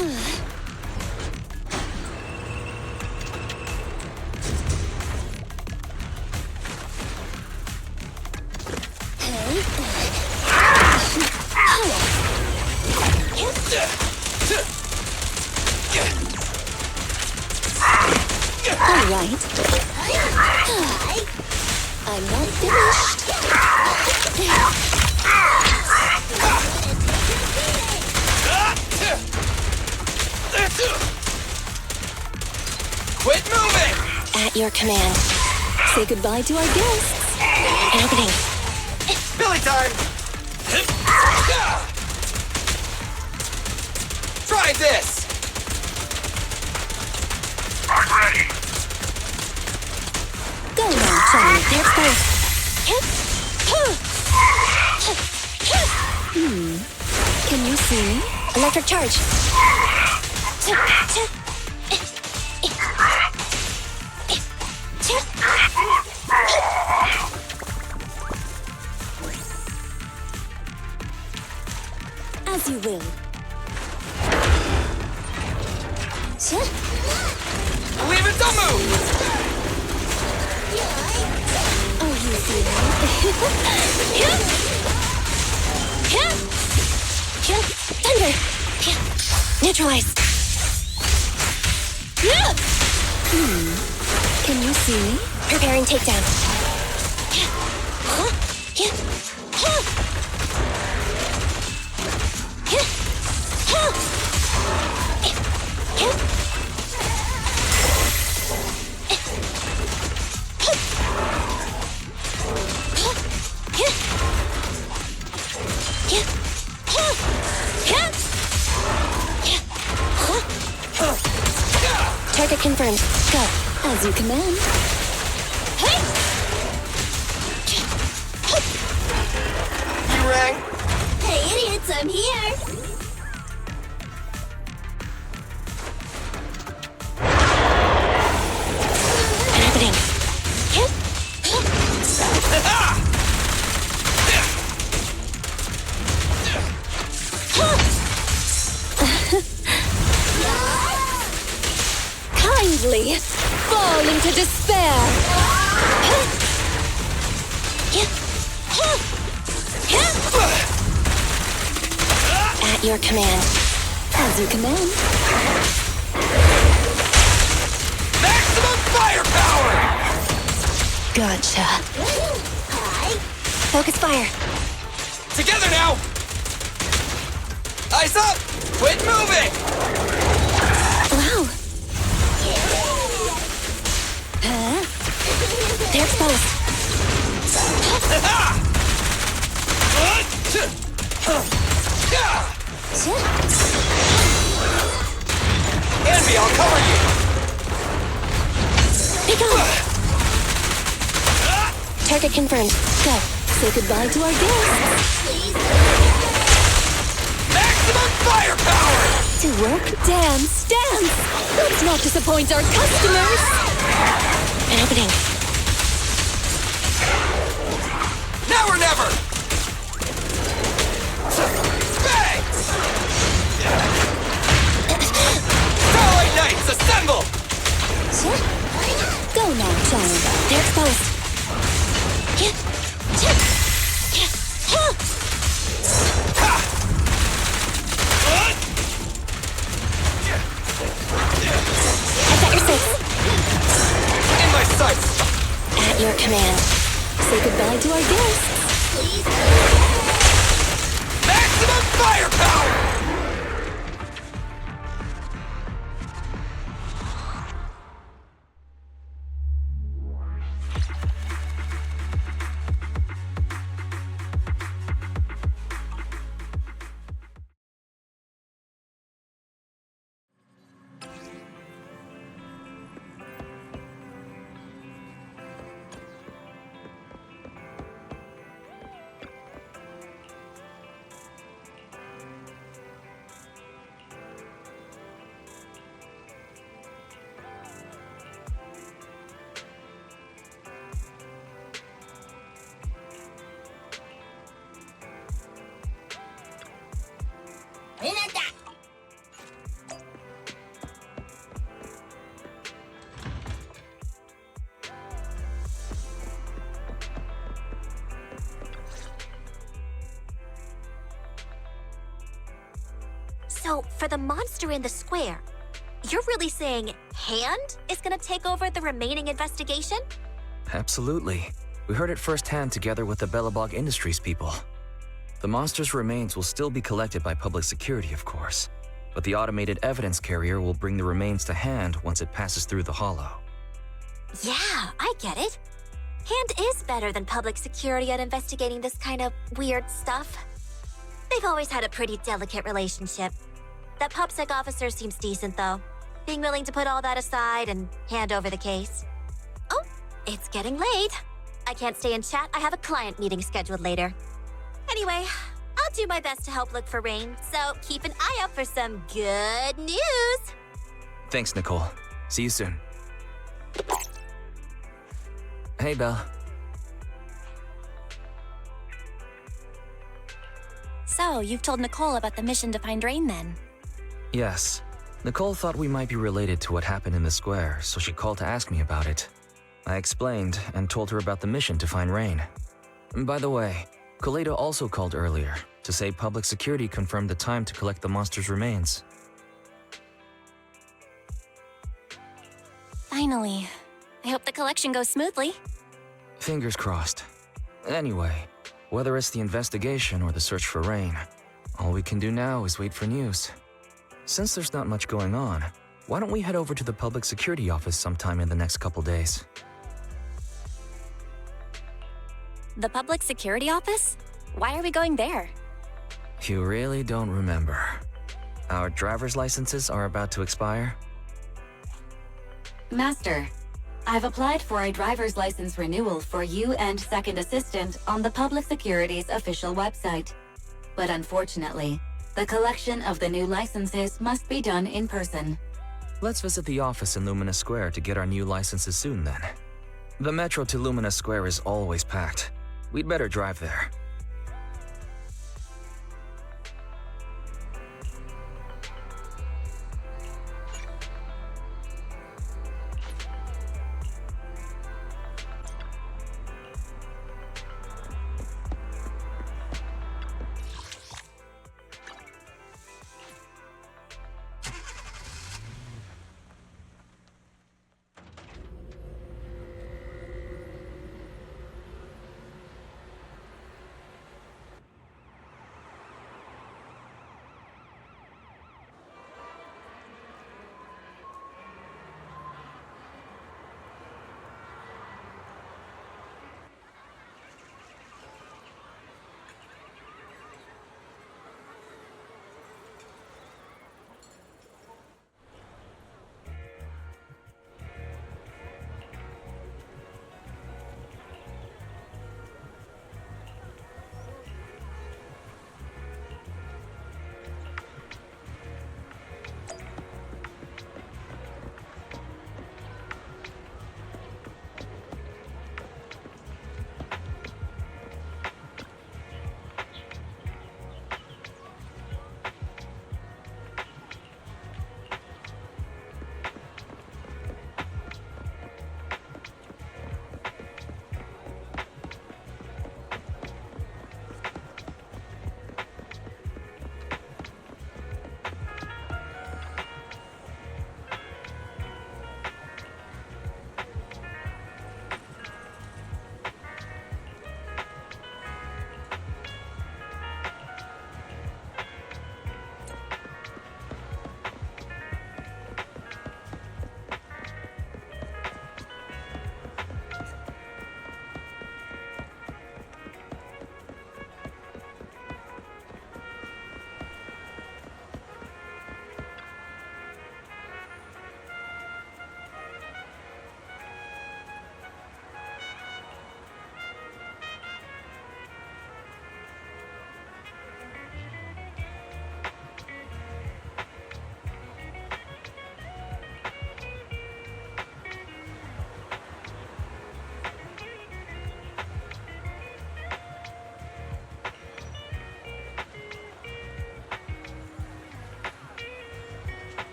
All right. I'm not finished. Quit moving! At your command. Say goodbye to our guests. Opening. Billy time! Try this! I'm ready. Go now, Charlie. They're exposed. Can you see me? Electric charge. As you will. Leave it, don't move! Are you feeling Thunder! Neutralize! Can you see me? Preparing takedown. Target confirmed. Go. As you command. You rang? Hey, idiots, I'm here. Happening. Kindly fall into despair. At your command. As you command. Maximum firepower! Gotcha. Focus fire. Together now! Eyes up! Quit moving! Wow. Huh? They're exposed. Envy, I'll cover you! Be gone. Target confirmed. Go. Say goodbye to our guests. Maximum firepower! To work, dance, dance. Let's not disappoint our customers. Opening. Now or never! Bang! Starlight Knights, assemble! Go now, child. They're exposed. I've got your six. In my sights! At your command. Say goodbye to our guests. Maximum firepower! So, for the monster in the square, you're really saying Hand is gonna take over the remaining investigation? Absolutely. We heard it firsthand together with the Bellabog Industries people. The monster's remains will still be collected by public security, of course, but the automated evidence carrier will bring the remains to Hand once it passes through the hollow. Yeah, I get it. Hand is better than public security at investigating this kind of weird stuff. They've always had a pretty delicate relationship. That PubSec officer seems decent, though, being willing to put all that aside and hand over the case. Oh, it's getting late. I can't stay and chat. I have a client meeting scheduled later. Anyway, I'll do my best to help look for Rain, so keep an eye out for some good news. Thanks, Nicole. See you soon. Hey, Belle. So, you've told Nicole about the mission to find Rain then? Yes. Nicole thought we might be related to what happened in the square, so she called to ask me about it. I explained and told her about the mission to find Rain. By the way, Koledo also called earlier to say public security confirmed the time to collect the monster's remains. Finally. I hope the collection goes smoothly. Fingers crossed. Anyway, whether it's the investigation or the search for Rain, all we can do now is wait for news. Since there's not much going on, why don't we head over to the public security office sometime in the next couple days? The public security office? Why are we going there? You really don't remember. Our driver's licenses are about to expire. Master, I've applied for a driver's license renewal for you and second assistant on the Public Security's official website. But unfortunately, the collection of the new licenses must be done in person. Let's visit the office in Lumina Square to get our new licenses soon then. The metro to Lumina Square is always packed. We'd better drive there.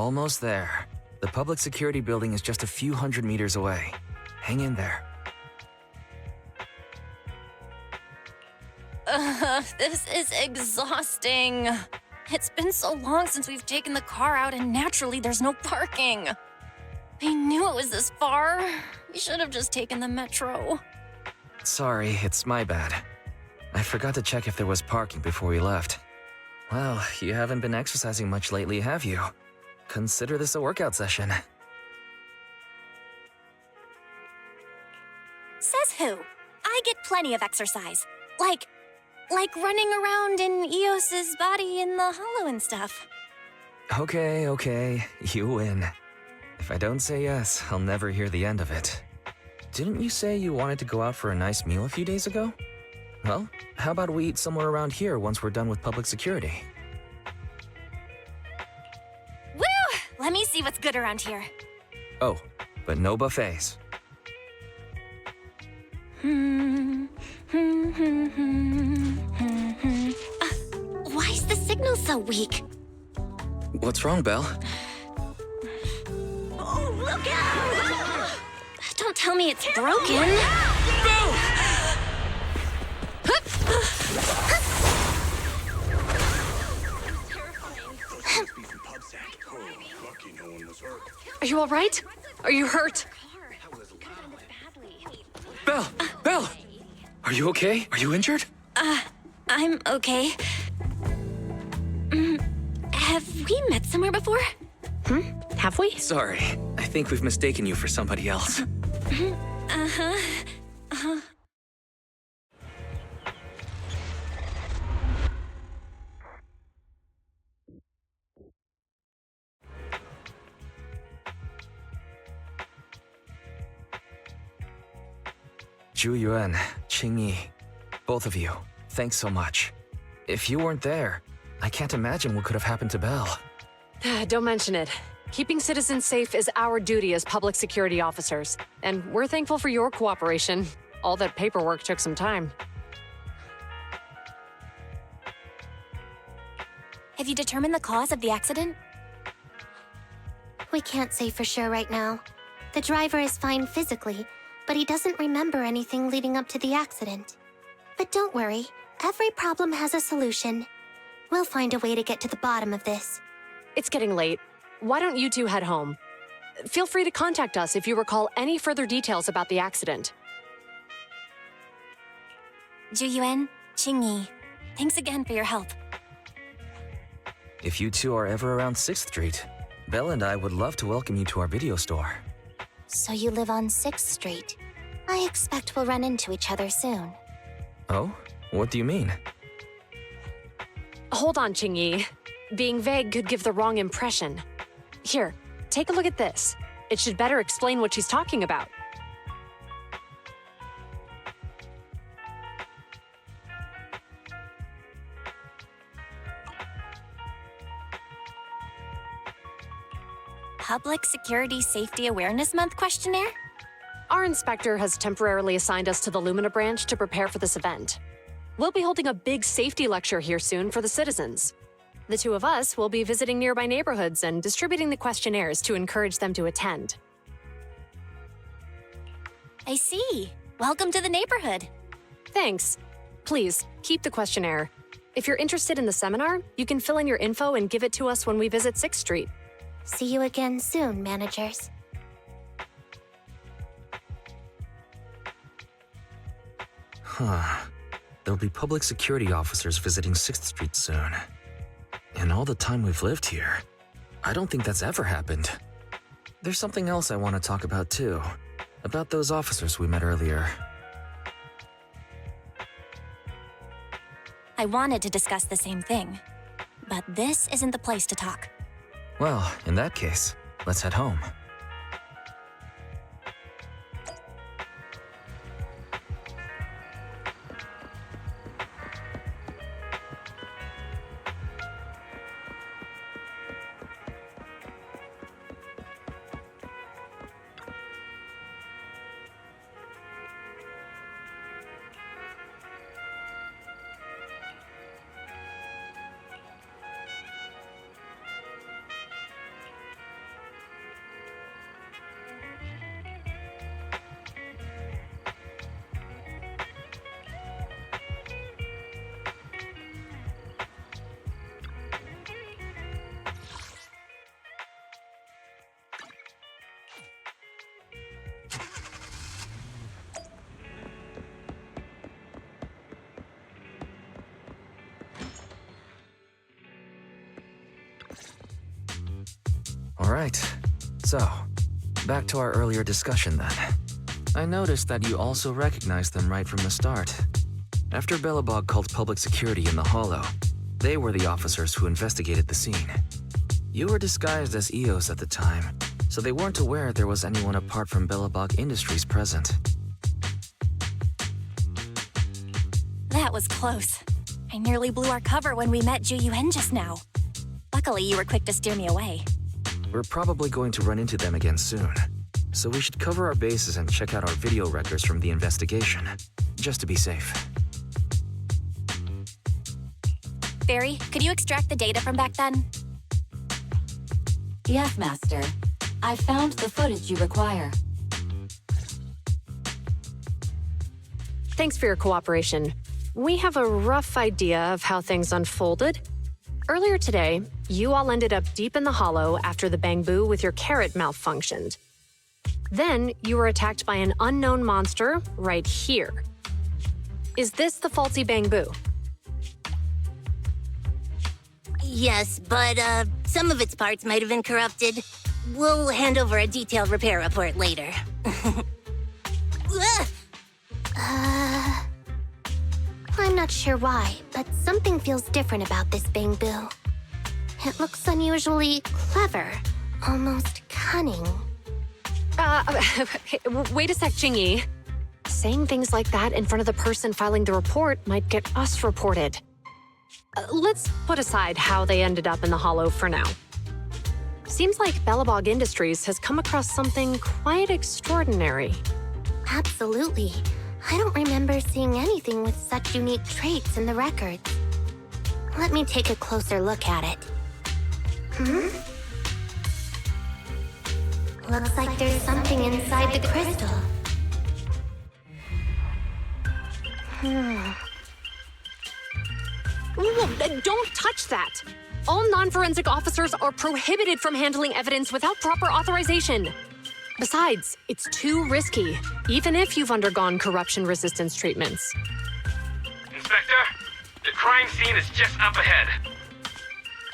Almost there. The public security building is just a few hundred meters away. Hang in there. This is exhausting. It's been so long since we've taken the car out, and naturally there's no parking. I knew it was this far. We should have just taken the metro. Sorry, it's my bad. I forgot to check if there was parking before we left. Well, you haven't been exercising much lately, have you? Consider this a workout session. Says who? I get plenty of exercise. Like running around in Eos's body in the hollow and stuff. Okay, you win. If I don't say yes, I'll never hear the end of it. Didn't you say you wanted to go out for a nice meal a few days ago? Well, how about we eat somewhere around here once we're done with public security? Woo! Let me see what's good around here. Oh, but no buffets. Why is the signal so weak? What's wrong, Belle? Oh, look out! Don't tell me it's broken. Are you all right? Are you hurt? Belle! Are you okay? Are you injured? I'm okay. Have we met somewhere before? Have we? Sorry, I think we've mistaken you for somebody else. Zhu Yuan, Qing Yi, both of you, thanks so much. If you weren't there, I can't imagine what could have happened to Belle. Don't mention it. Keeping citizens safe is our duty as public security officers, and we're thankful for your cooperation. All that paperwork took some time. Have you determined the cause of the accident? We can't say for sure right now. The driver is fine physically, but he doesn't remember anything leading up to the accident. But don't worry, every problem has a solution. We'll find a way to get to the bottom of this. It's getting late. Why don't you two head home? Feel free to contact us if you recall any further details about the accident. Zhu Yuan, Qing Yi, thanks again for your help. If you two are ever around 6th Street, Belle and I would love to welcome you to our video store. So you live on 6th Street. I expect we'll run into each other soon. Oh? What do you mean? Hold on, Qing Yi. Being vague could give the wrong impression. Here, take a look at this. It should better explain what she's talking about. Public Security Safety Awareness Month questionnaire? Our inspector has temporarily assigned us to the Lumina branch to prepare for this event. We'll be holding a big safety lecture here soon for the citizens. The two of us will be visiting nearby neighborhoods and distributing the questionnaires to encourage them to attend. I see. Welcome to the neighborhood. Thanks. Please, keep the questionnaire. If you're interested in the seminar, you can fill in your info and give it to us when we visit 6th Street. See you again soon, managers. There'll be public security officers visiting 6th Street soon. In all the time we've lived here, I don't think that's ever happened. There's something else I want to talk about too. About those officers we met earlier. I wanted to discuss the same thing, but this isn't the place to talk. Well, in that case, let's head home. Alright, so, back to our earlier discussion then. I noticed that you also recognized them right from the start. After Belobog called public security in the Hollow, they were the officers who investigated the scene. You were disguised as EOS at the time, so they weren't aware there was anyone apart from Belobog Industries present. That was close. I nearly blew our cover when we met Ju-Yuen just now. Luckily, you were quick to steer me away. We're probably going to run into them again soon, so we should cover our bases and check out our video records from the investigation, just to be safe. Barry, could you extract the data from back then? Yes, Master. I found the footage you require. Thanks for your cooperation. We have a rough idea of how things unfolded. Earlier today, you all ended up deep in the Hollow after the bamboo with your carrot malfunctioned. Then, you were attacked by an unknown monster right here. Is this the faulty bamboo? Yes, but some of its parts might have been corrupted. We'll hand over a detailed repair report later. I'm not sure why, but something feels different about this bamboo. It looks unusually clever, almost cunning. Wait a sec, Jingyi. Saying things like that in front of the person filing the report might get us reported. Let's put aside how they ended up in the Hollow for now. Seems like Belobog Industries has come across something quite extraordinary. Absolutely. I don't remember seeing anything with such unique traits in the records. Let me take a closer look at it. Looks like there's something inside the crystal. Whoa, don't touch that! All non-forensic officers are prohibited from handling evidence without proper authorization. Besides, it's too risky, even if you've undergone corruption resistance treatments. Inspector, the crime scene is just up ahead.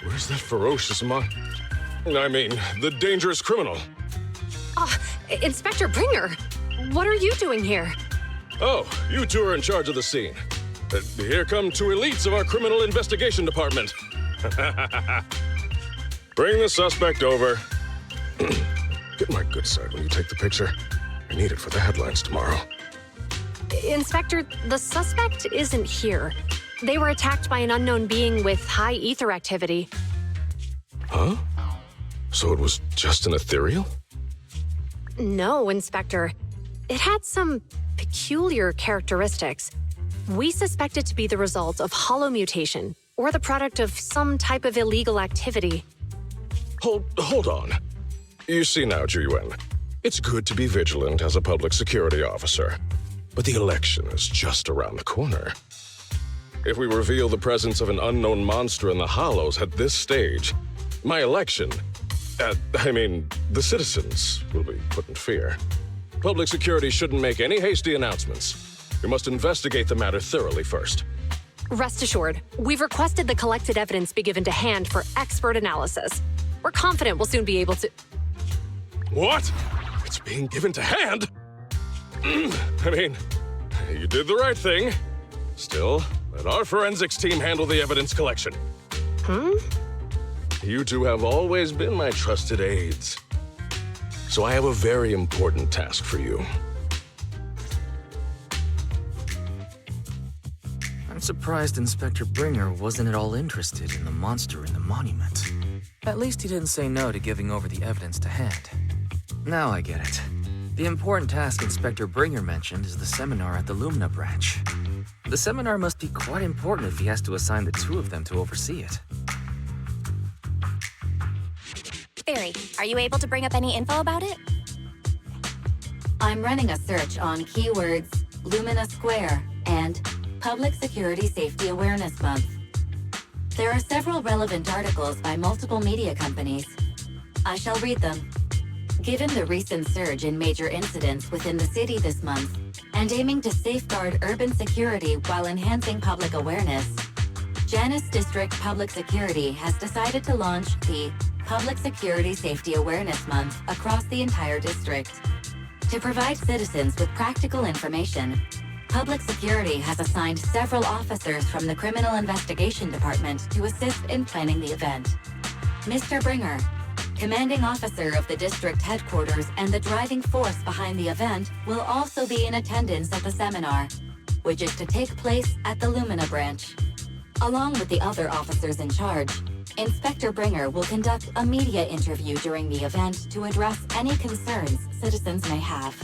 Where's that ferocious the dangerous criminal? Inspector Bringer, what are you doing here? Oh, you two are in charge of the scene. Here come two elites of our criminal investigation department. Bring the suspect over. Get my good side when you take the picture. I need it for the headlines tomorrow. Inspector, the suspect isn't here. They were attacked by an unknown being with high ether activity. Huh? So it was just an ethereal? No, Inspector. It had some peculiar characteristics. We suspect it to be the result of hollow mutation, or the product of some type of illegal activity. Hold on. You see now, Ju-Yuen, it's good to be vigilant as a public security officer, but the election is just around the corner. If we reveal the presence of an unknown monster in the Hollows at this stage, my election, the citizens will be put in fear. Public security shouldn't make any hasty announcements. We must investigate the matter thoroughly first. Rest assured, we've requested the collected evidence be given to hand for expert analysis. We're confident we'll soon be able to... What? It's being given to hand? You did the right thing. Still, let our forensics team handle the evidence collection. You two have always been my trusted aides. So I have a very important task for you. I'm surprised Inspector Bringer wasn't at all interested in the monster in the monument. At least he didn't say no to giving over the evidence to hand. Now I get it. The important task Inspector Bringer mentioned is the seminar at the Lumina branch. The seminar must be quite important if he has to assign the two of them to oversee it. Barry, are you able to bring up any info about it? I'm running a search on keywords Lumina Square and Public Security Safety Awareness Month. There are several relevant articles by multiple media companies. I shall read them. Given the recent surge in major incidents within the city this month, and aiming to safeguard urban security while enhancing public awareness, Janus District Public Security has decided to launch the Public Security Safety Awareness Month across the entire district. To provide citizens with practical information, Public Security has assigned several officers from the Criminal Investigation Department to assist in planning the event. Mr. Bringer, commanding officer of the district headquarters and the driving force behind the event, will also be in attendance at the seminar, which is to take place at the Lumina branch. Along with the other officers in charge, Inspector Bringer will conduct a media interview during the event to address any concerns citizens may have.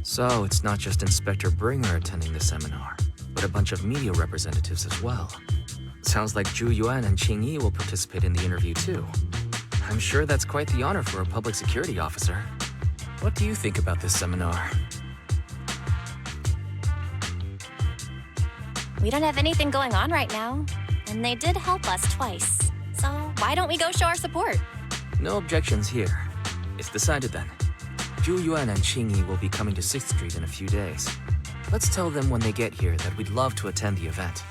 So it's not just Inspector Bringer attending the seminar, but a bunch of media representatives as well. Sounds like Zhu Yuan and Qing Yi will participate in the interview too. I'm sure that's quite the honor for a public security officer. What do you think about this seminar? We don't have anything going on right now, and they did help us twice. So why don't we go show our support? No objections here. It's decided then. Zhu Yuan and Qing Yi will be coming to 6th Street in a few days. Let's tell them when they get here that we'd love to attend the event.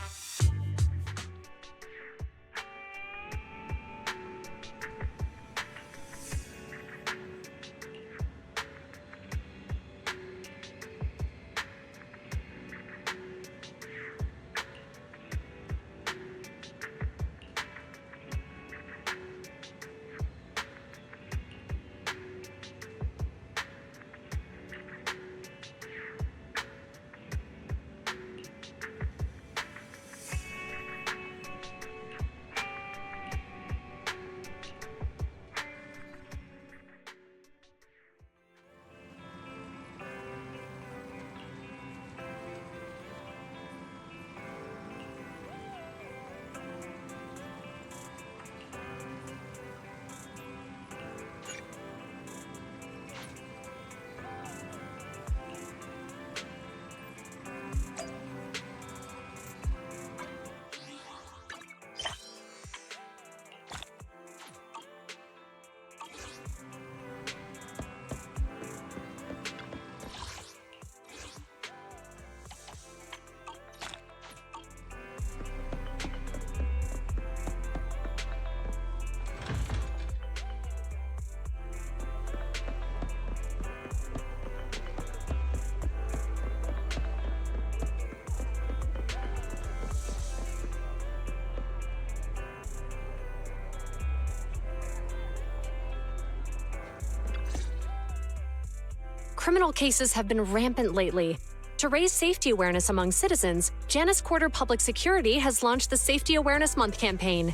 Criminal cases have been rampant lately. To raise safety awareness among citizens, Janus Quarter Public Security has launched the Safety Awareness Month campaign.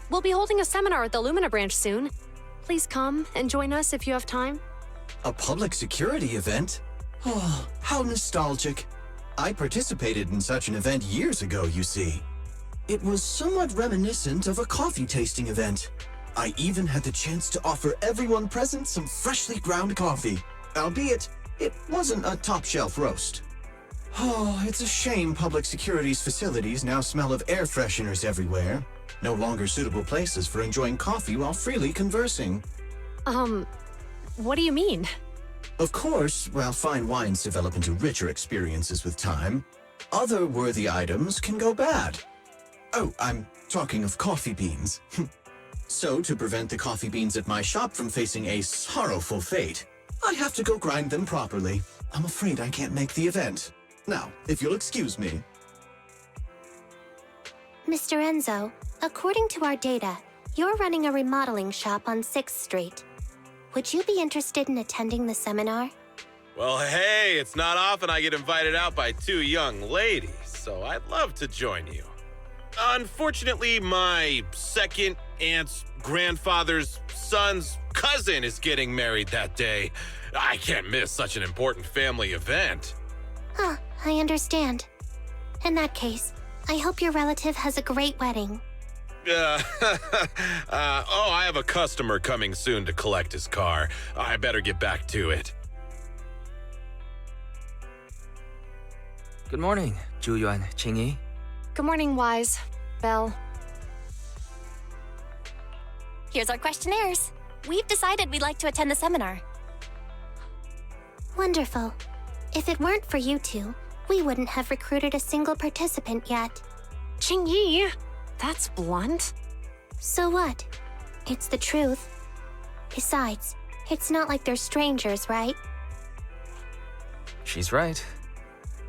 We'll be holding a seminar at the Lumina branch soon. Please come and join us if you have time. A public security event? Oh, how nostalgic. I participated in such an event years ago, you see. It was somewhat reminiscent of a coffee tasting event. I even had the chance to offer everyone present some freshly ground coffee, albeit it wasn't a top-shelf roast. Oh, it's a shame public security's facilities now smell of air fresheners everywhere. No longer suitable places for enjoying coffee while freely conversing. What do you mean? Of course, while fine wines develop into richer experiences with time, other worthy items can go bad. Oh, I'm talking of coffee beans. So, to prevent the coffee beans at my shop from facing a sorrowful fate, I have to go grind them properly. I'm afraid I can't make the event. Now, if you'll excuse me. Mr. Enzo, according to our data, you're running a remodeling shop on 6th Street. Would you be interested in attending the seminar? Well, hey, it's not often I get invited out by two young ladies, so I'd love to join you. Unfortunately, my second aunt's grandfather's son's cousin is getting married that day. I can't miss such an important family event. Huh, I understand. In that case, I hope your relative has a great wedding. I have a customer coming soon to collect his car. I better get back to it. Good morning, Zhu Yuan, Qing Yi. Good morning, Wise. Belle. Here's our questionnaires. We've decided we'd like to attend the seminar. Wonderful. If it weren't for you two, we wouldn't have recruited a single participant yet. Qing Yi! That's blunt. So what? It's the truth. Besides, it's not like they're strangers, right? She's right.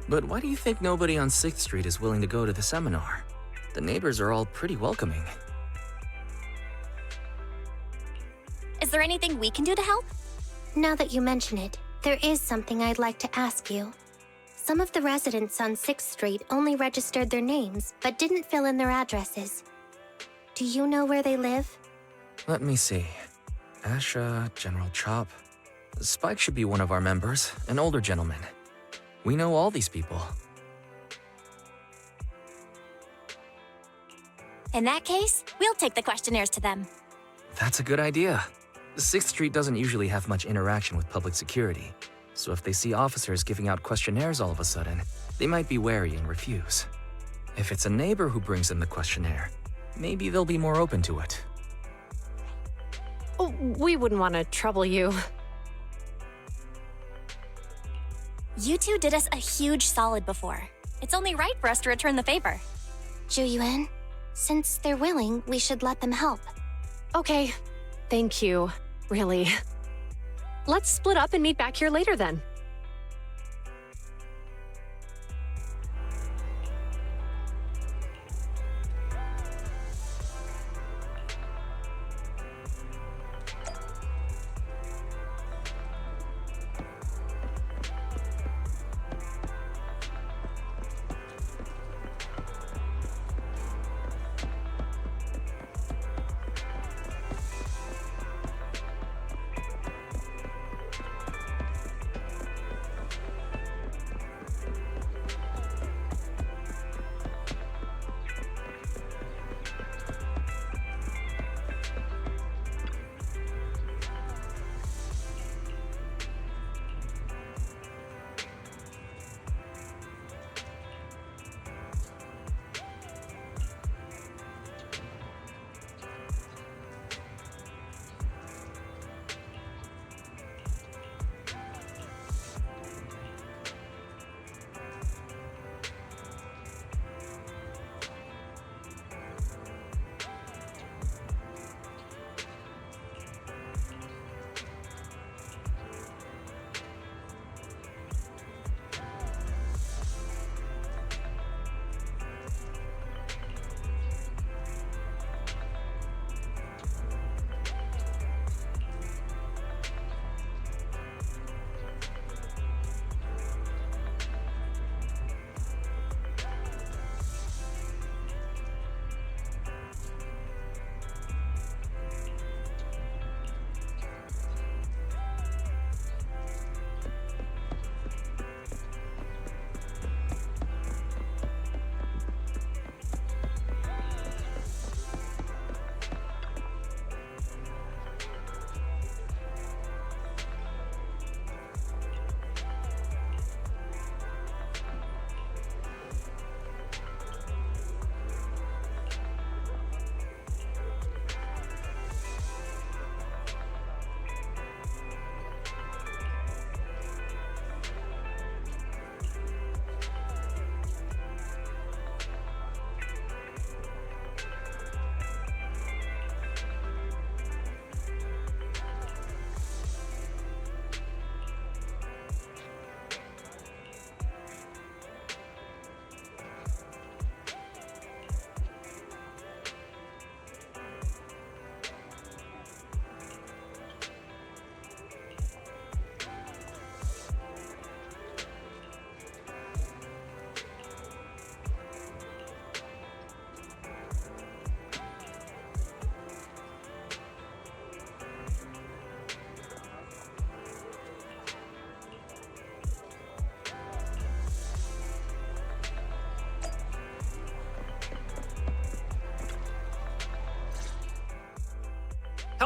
But why do you think nobody on 6th Street is willing to go to the seminar? The neighbors are all pretty welcoming. Is there anything we can do to help? Now that you mention it, there is something I'd like to ask you. Some of the residents on 6th Street only registered their names, but didn't fill in their addresses. Do you know where they live? Let me see. Asha, General Chop. Spike should be one of our members, an older gentleman. We know all these people. In that case, we'll take the questionnaires to them. That's a good idea. 6th Street doesn't usually have much interaction with public security, so if they see officers giving out questionnaires all of a sudden, they might be wary and refuse. If it's a neighbor who brings them the questionnaire, maybe they'll be more open to it. Oh, we wouldn't want to trouble you. You two did us a huge solid before. It's only right for us to return the favor. Zhu Yuan, since they're willing, we should let them help. Okay, thank you. Really. Let's split up and meet back here later then.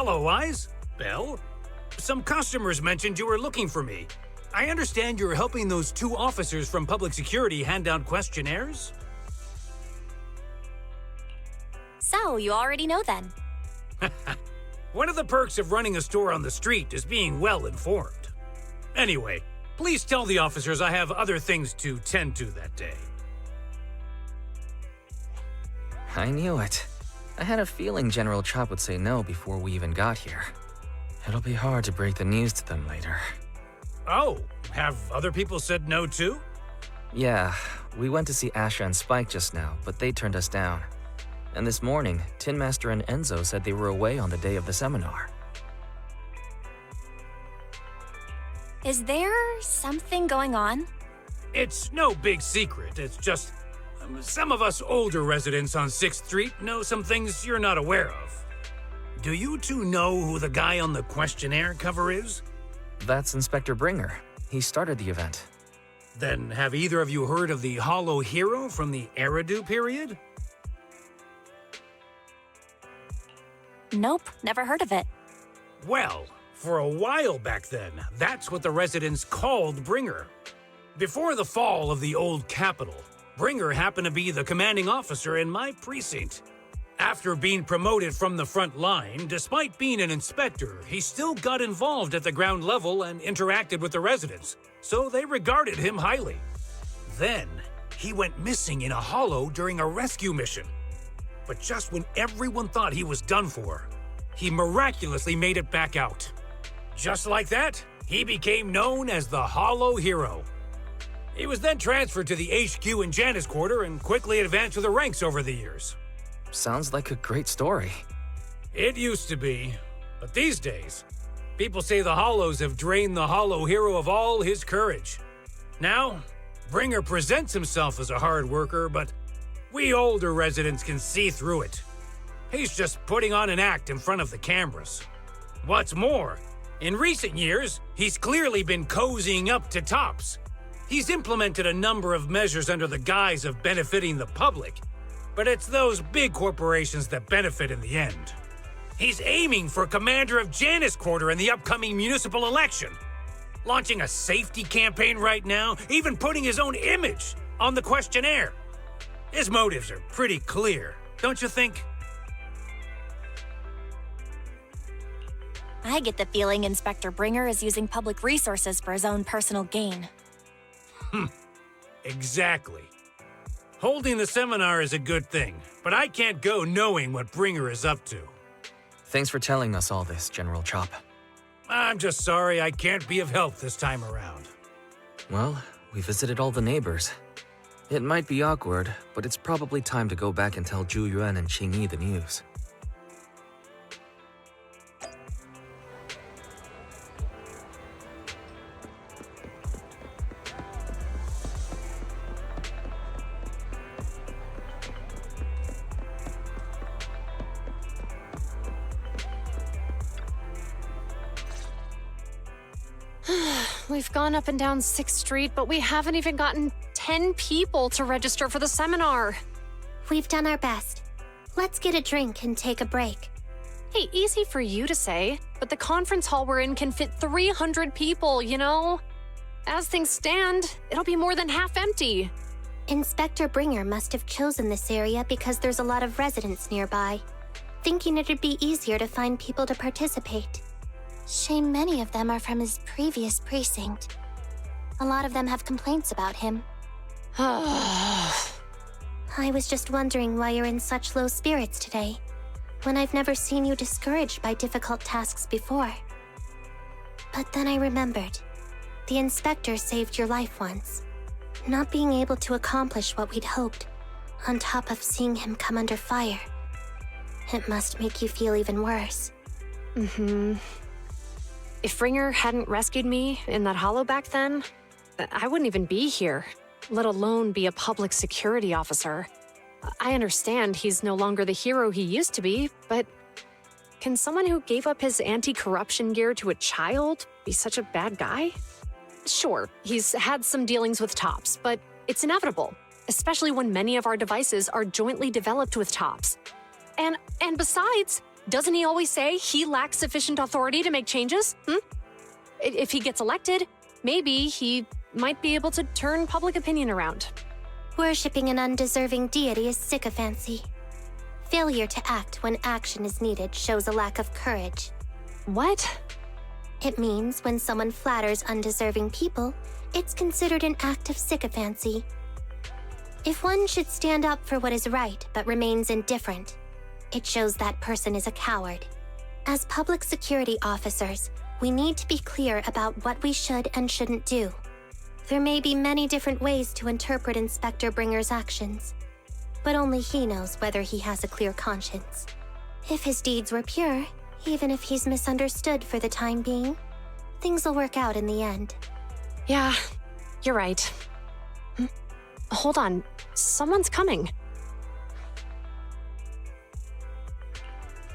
Hello, Wise. Belle? Some customers mentioned you were looking for me. I understand you're helping those two officers from public security hand out questionnaires? So, you already know then. One of the perks of running a store on the street is being well informed. Anyway, please tell the officers I have other things to tend to that day. I knew it. I had a feeling General Chop would say no before we even got here. It'll be hard to break the news to them later. Oh, have other people said no too? Yeah, we went to see Asha and Spike just now, but they turned us down. And this morning, Tin Master and Enzo said they were away on the day of the seminar. Is there something going on? It's no big secret. It's just some of us older residents on 6th Street know some things you're not aware of. Do you two know who the guy on the questionnaire cover is? That's Inspector Bringer. He started the event. Then have either of you heard of the Hollow Hero from the Eridu period? Nope, never heard of it. Well, for a while back then, that's what the residents called Bringer. Before the fall of the old capital, Bringer happened to be the commanding officer in my precinct. After being promoted from the front line, despite being an inspector, he still got involved at the ground level and interacted with the residents, so they regarded him highly. Then, he went missing in a hollow during a rescue mission. But just when everyone thought he was done for, he miraculously made it back out. Just like that, he became known as the Hollow Hero. He was then transferred to the HQ in Janus Quarter and quickly advanced through the ranks over the years. Sounds like a great story. It used to be, but these days, people say the Hollows have drained the Hollow Hero of all his courage. Now, Bringer presents himself as a hard worker, but we older residents can see through it. He's just putting on an act in front of the cameras. What's more, in recent years, he's clearly been cozying up to Tops. He's implemented a number of measures under the guise of benefiting the public, but it's those big corporations that benefit in the end. He's aiming for commander of Janus Quarter in the upcoming municipal election, launching a safety campaign right now, even putting his own image on the questionnaire. His motives are pretty clear, don't you think? I get the feeling Inspector Bringer is using public resources for his own personal gain. Exactly. Holding the seminar is a good thing, but I can't go knowing what Bringer is up to. Thanks for telling us all this, General Chop. I'm just sorry I can't be of help this time around. Well, we visited all the neighbors. It might be awkward, but it's probably time to go back and tell Zhu Yuan and Qing Yi the news. We've gone up and down 6th Street, but we haven't even gotten 10 people to register for the seminar. We've done our best. Let's get a drink and take a break. Hey, easy for you to say, but the conference hall we're in can fit 300 people, you know? As things stand, it'll be more than half empty. Inspector Bringer must have chosen this area because there's a lot of residents nearby, thinking it'd be easier to find people to participate. Shame many of them are from his previous precinct. A lot of them have complaints about him. I was just wondering why you're in such low spirits today, when I've never seen you discouraged by difficult tasks before. But then I remembered. The inspector saved your life once. Not being able to accomplish what we'd hoped, on top of seeing him come under fire. It must make you feel even worse. If Bringer hadn't rescued me in that hollow back then, I wouldn't even be here, let alone be a public security officer. I understand he's no longer the hero he used to be, but can someone who gave up his anti-corruption gear to a child be such a bad guy? Sure, he's had some dealings with Tops, but it's inevitable, especially when many of our devices are jointly developed with Tops. And besides, doesn't he always say he lacks sufficient authority to make changes? If he gets elected, maybe he might be able to turn public opinion around. Worshipping an undeserving deity is sycophancy. Failure to act when action is needed shows a lack of courage. What? It means when someone flatters undeserving people, it's considered an act of sycophancy. If one should stand up for what is right but remains indifferent, it shows that person is a coward. As public security officers, we need to be clear about what we should and shouldn't do. There may be many different ways to interpret Inspector Bringer's actions, but only he knows whether he has a clear conscience. If his deeds were pure, even if he's misunderstood for the time being, things will work out in the end. Yeah, you're right. Hold on, someone's coming.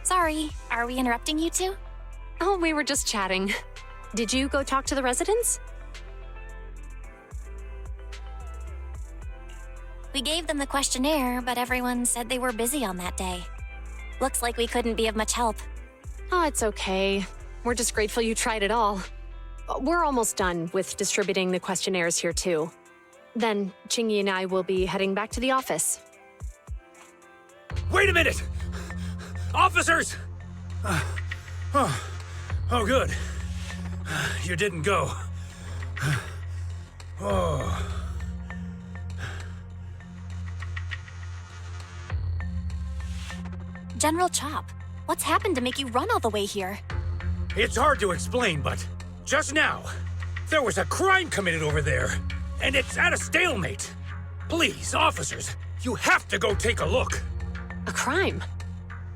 Sorry, are we interrupting you two? Oh, we were just chatting. Did you go talk to the residents? We gave them the questionnaire, but everyone said they were busy on that day. Looks like we couldn't be of much help. Oh, it's okay. We're just grateful you tried it all. We're almost done with distributing the questionnaires here, too. Then, Chingy and I will be heading back to the office. Wait a minute! Officers! Oh, good. You didn't go. Oh. General Chop, what's happened to make you run all the way here? It's hard to explain, but just now, there was a crime committed over there, and it's at a stalemate. Please, officers, you have to go take a look. A crime?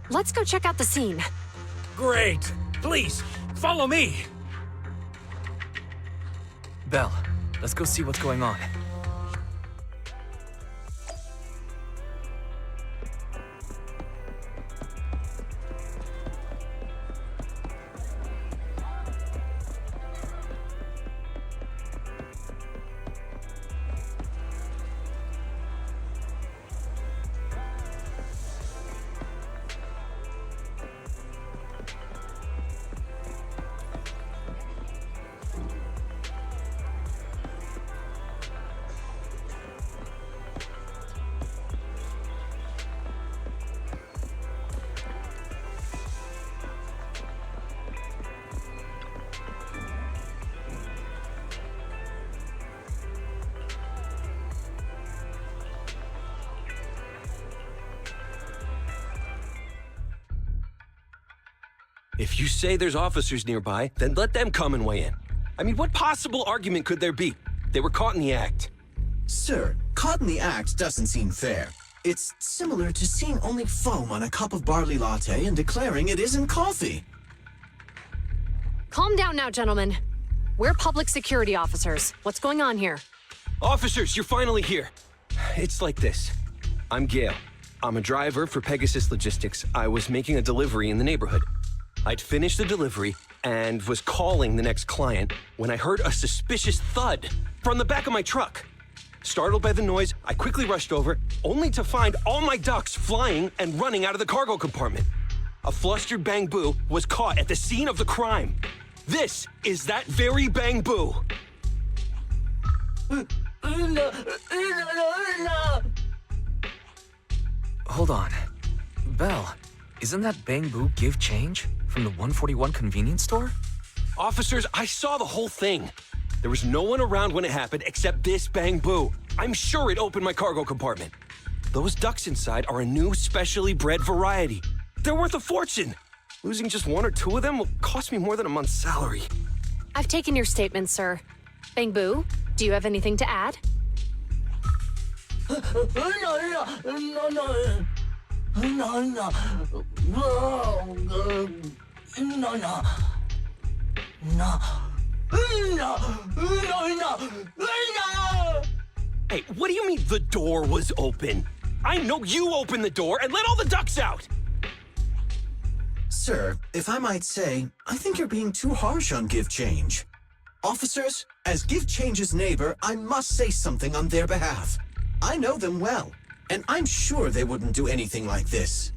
Let's go check out the scene. Great. Please, follow me. Belle, let's go see what's going on. If you say there's officers nearby, then let them come and weigh in. I mean, what possible argument could there be? They were caught in the act. Sir, caught in the act doesn't seem fair. It's similar to seeing only foam on a cup of barley latte and declaring it isn't coffee. Calm down now, gentlemen. We're public security officers. What's going on here? Officers, you're finally here. It's like this. I'm Gale. I'm a driver for Pegasus Logistics. I was making a delivery in the neighborhood. I'd finished the delivery and was calling the next client when I heard a suspicious thud from the back of my truck. Startled by the noise, I quickly rushed over, only to find all my ducks flying and running out of the cargo compartment. A flustered Bang Boo was caught at the scene of the crime. This is that very Bang Boo. Hold on. Belle, isn't that Bang Boo give change from the 141 convenience store? Officers, I saw the whole thing. There was no one around when it happened except this Bang Boo. I'm sure it opened my cargo compartment. Those ducks inside are a new specially bred variety. They're worth a fortune. Losing just one or two of them will cost me more than a month's salary. I've taken your statement, sir. Bang Boo, do you have anything to add? Hey, what do you mean the door was open? I know you opened the door and let all the ducks out! Sir, if I might say, I think you're being too harsh on Give Change. Officers, as Give Change's neighbor, I must say something on their behalf. I know them well, and I'm sure they wouldn't do anything like this.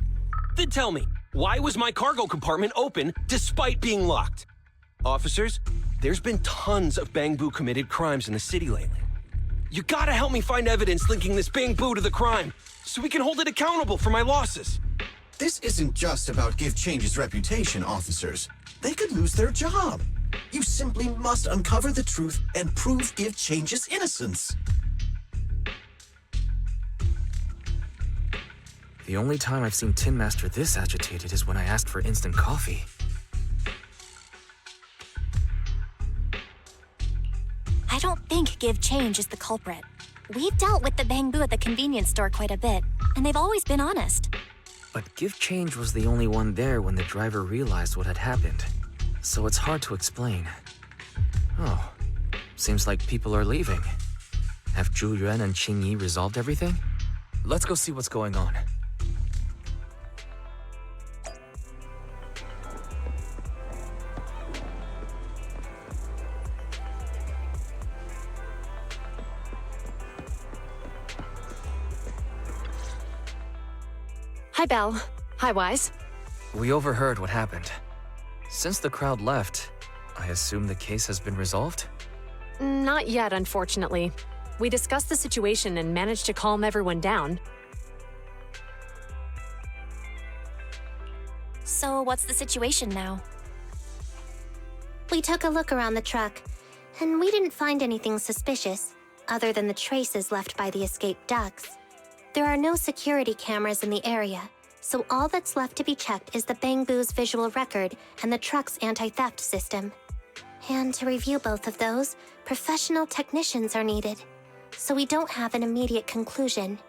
Then tell me, why was my cargo compartment open despite being locked? Officers, there's been tons of Bang Boo committed crimes in the city lately. You gotta help me find evidence linking this Bang Boo to the crime, so we can hold it accountable for my losses. This isn't just about Give Change's reputation, officers. They could lose their job. You simply must uncover the truth and prove Give Change's innocence. The only time I've seen Tin Master this agitated is when I asked for instant coffee. I don't think Give Change is the culprit. We've dealt with the Bangbu at the convenience store quite a bit, and they've always been honest. But Give Change was the only one there when the driver realized what had happened, so it's hard to explain. Oh, seems like people are leaving. Have Zhu Yuan and Qing Yi resolved everything? Let's go see what's going on. Hi, Belle. Hi, Wise. We overheard what happened. Since the crowd left, I assume the case has been resolved? Not yet, unfortunately. We discussed the situation and managed to calm everyone down. So what's the situation now? We took a look around the truck, and we didn't find anything suspicious, other than the traces left by the escaped ducks. There are no security cameras in the area, so all that's left to be checked is the Bangbu's visual record and the truck's anti-theft system. And to review both of those, professional technicians are needed, so we don't have an immediate conclusion.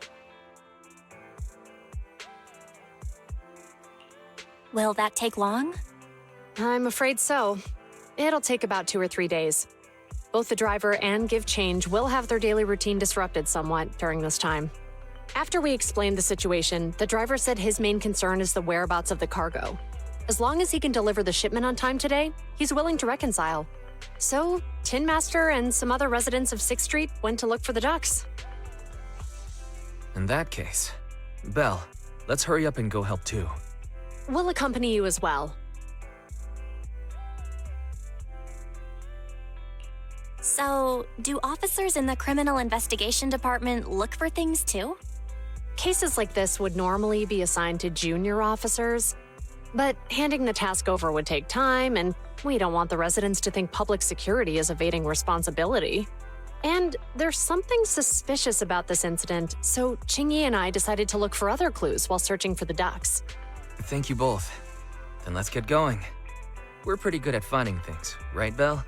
Will that take long? I'm afraid so. It'll take about 2 or 3 days. Both the driver and Give Change will have their daily routine disrupted somewhat during this time. After we explained the situation, the driver said his main concern is the whereabouts of the cargo. As long as he can deliver the shipment on time today, he's willing to reconcile. So, Tin Master and some other residents of 6th Street went to look for the ducks. In that case, Belle, let's hurry up and go help too. We'll accompany you as well. So, do officers in the criminal investigation department look for things too? Cases like this would normally be assigned to junior officers, but handing the task over would take time, and we don't want the residents to think public security is evading responsibility. And there's something suspicious about this incident, so Qingyi and I decided to look for other clues while searching for the ducks. Thank you both. Then let's get going. We're pretty good at finding things, right, Belle?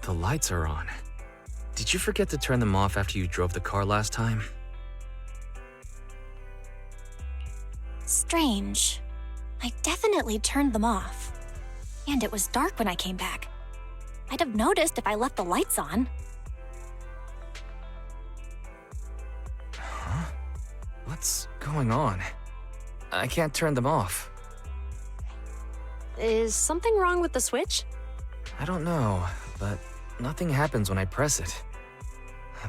The lights are on. Did you forget to turn them off after you drove the car last time? Strange. I definitely turned them off. And it was dark when I came back. I'd have noticed if I left the lights on. Huh? What's going on? I can't turn them off. Is something wrong with the switch? I don't know, but nothing happens when I press it.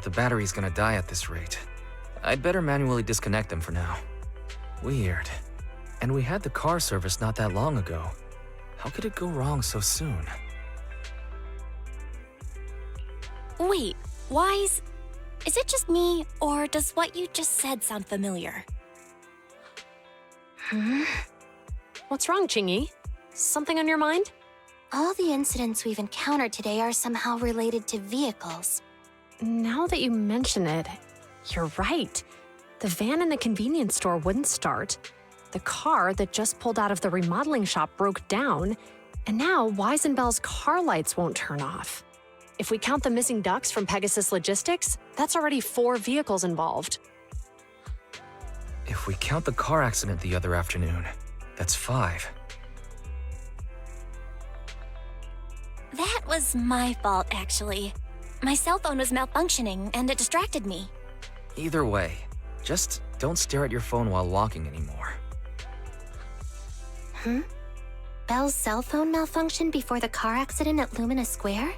The battery's gonna die at this rate. I'd better manually disconnect them for now. Weird. And we had the car serviced not that long ago. How could it go wrong so soon? Wait, Wise? Is it just me, or does what you just said sound familiar? What's wrong, Qingyi? Something on your mind? All the incidents we've encountered today are somehow related to vehicles. Now that you mention it, you're right. The van in the convenience store wouldn't start. The car that just pulled out of the remodeling shop broke down. And now Wise and Bell's car lights won't turn off. If we count the missing ducks from Pegasus Logistics, that's already 4 vehicles involved. If we count the car accident the other afternoon, that's 5. That was my fault, actually. My cell phone was malfunctioning, and it distracted me. Either way, just don't stare at your phone while walking anymore. Bell's cell phone malfunctioned before the car accident at Lumina Square?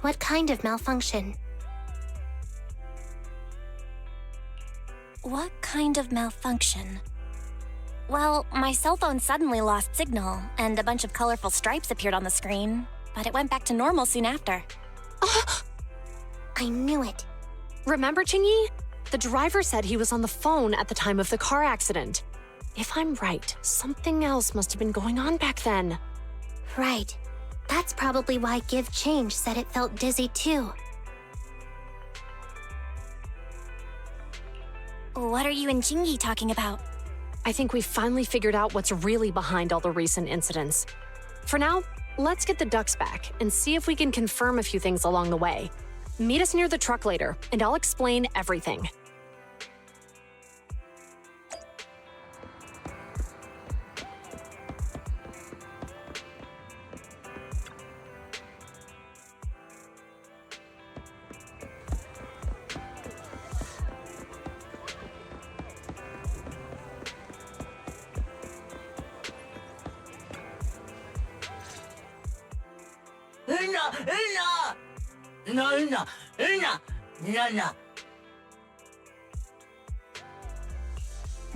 What kind of malfunction? What kind of malfunction? Well, my cell phone suddenly lost signal, and a bunch of colorful stripes appeared on the screen, but it went back to normal soon after. I knew it. Remember, Qingyi? The driver said he was on the phone at the time of the car accident. If I'm right, something else must have been going on back then. Right. That's probably why Give Change said it felt dizzy too. What are you and Qingyi talking about? I think we finally figured out what's really behind all the recent incidents. For now, let's get the ducks back and see if we can confirm a few things along the way. Meet us near the truck later, and I'll explain everything.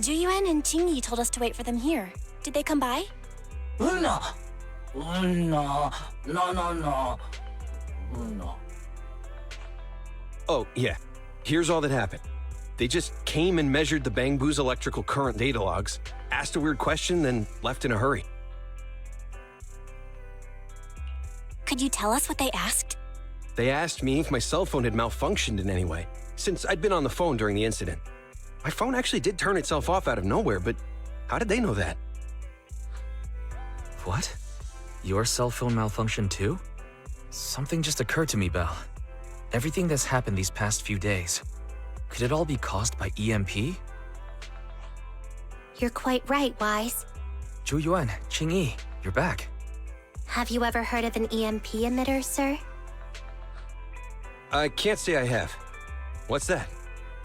Juyuan and Qingyi told us to wait for them here. Did they come by? Oh, yeah. Here's all that happened. They just came and measured the Bangbu's electrical current data logs, asked a weird question, then left in a hurry. Could you tell us what they asked? They asked me if my cell phone had malfunctioned in any way, since I'd been on the phone during the incident. My phone actually did turn itself off out of nowhere, but how did they know that? What? Your cell phone malfunctioned too? Something just occurred to me, Belle. Everything that's happened these past few days, could it all be caused by EMP? You're quite right, Wise. Juyuan, Qingyi, you're back. Have you ever heard of an EMP emitter, sir? I can't say I have. What's that?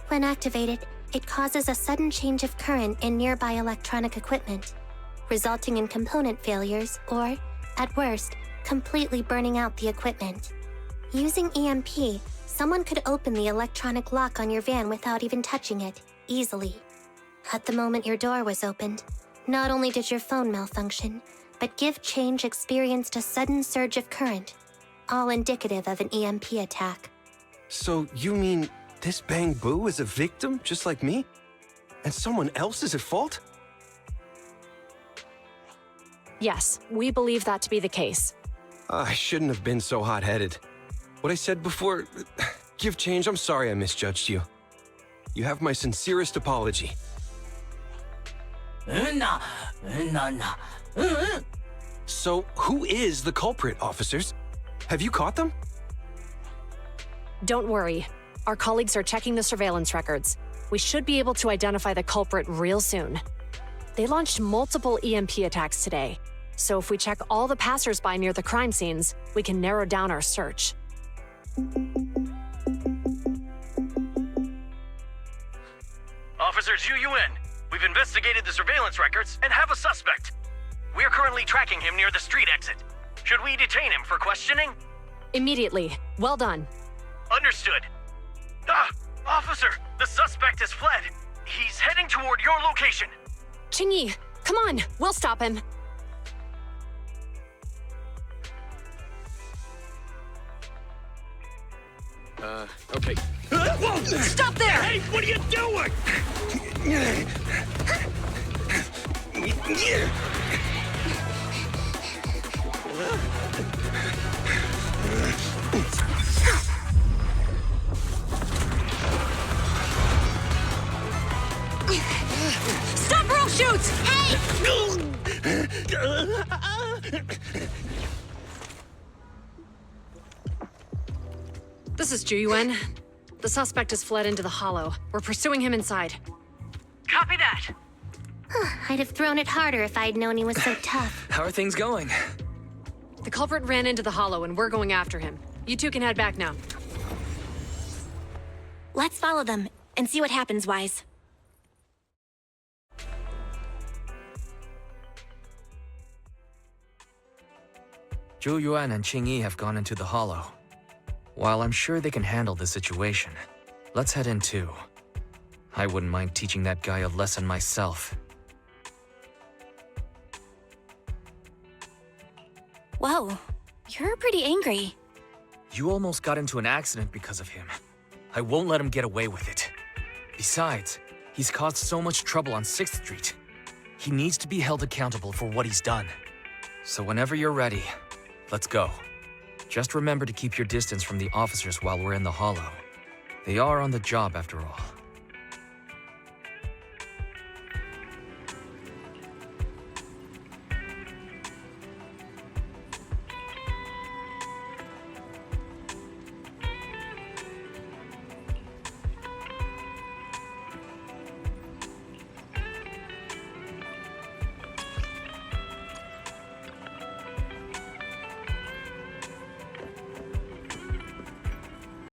When activated, it causes a sudden change of current in nearby electronic equipment, resulting in component failures or, at worst, completely burning out the equipment. Using EMP, someone could open the electronic lock on your van without even touching it, easily. At the moment your door was opened, not only did your phone malfunction, but Give Change experienced a sudden surge of current, all indicative of an EMP attack. So you mean this Bangbu is a victim, just like me? And someone else is at fault? Yes, we believe that to be the case. I shouldn't have been so hot-headed. What I said before, Give Change, I'm sorry I misjudged you. You have my sincerest apology. So, who is the culprit, officers? Have you caught them? Don't worry. Our colleagues are checking the surveillance records. We should be able to identify the culprit real soon. They launched multiple EMP attacks today, so if we check all the passers-by near the crime scenes, we can narrow down our search. Officer Zhu Yuan, we've investigated the surveillance records and have a suspect. We're currently tracking him near the street exit. Should we detain him for questioning? Immediately. Well done. Understood. Officer, the suspect has fled. He's heading toward your location. Qingyi, come on, we'll stop him. Okay. Whoa! Stop there! Hey, what are you doing? Stop or I'll shoot! Hey! This is Zhu Yuan. The suspect has fled into the hollow. We're pursuing him inside. Copy that. I'd have thrown it harder if I'd known he was so tough. How are things going? The culprit ran into the hollow and we're going after him. You two can head back now. Let's follow them and see what happens, Wise. Zhu Yuan and Qingyi have gone into the hollow. While I'm sure they can handle the situation, let's head in too. I wouldn't mind teaching that guy a lesson myself. Whoa, you're pretty angry. You almost got into an accident because of him. I won't let him get away with it. Besides, he's caused so much trouble on 6th Street. He needs to be held accountable for what he's done. So whenever you're ready, let's go. Just remember to keep your distance from the officers while we're in the hollow. They are on the job after all.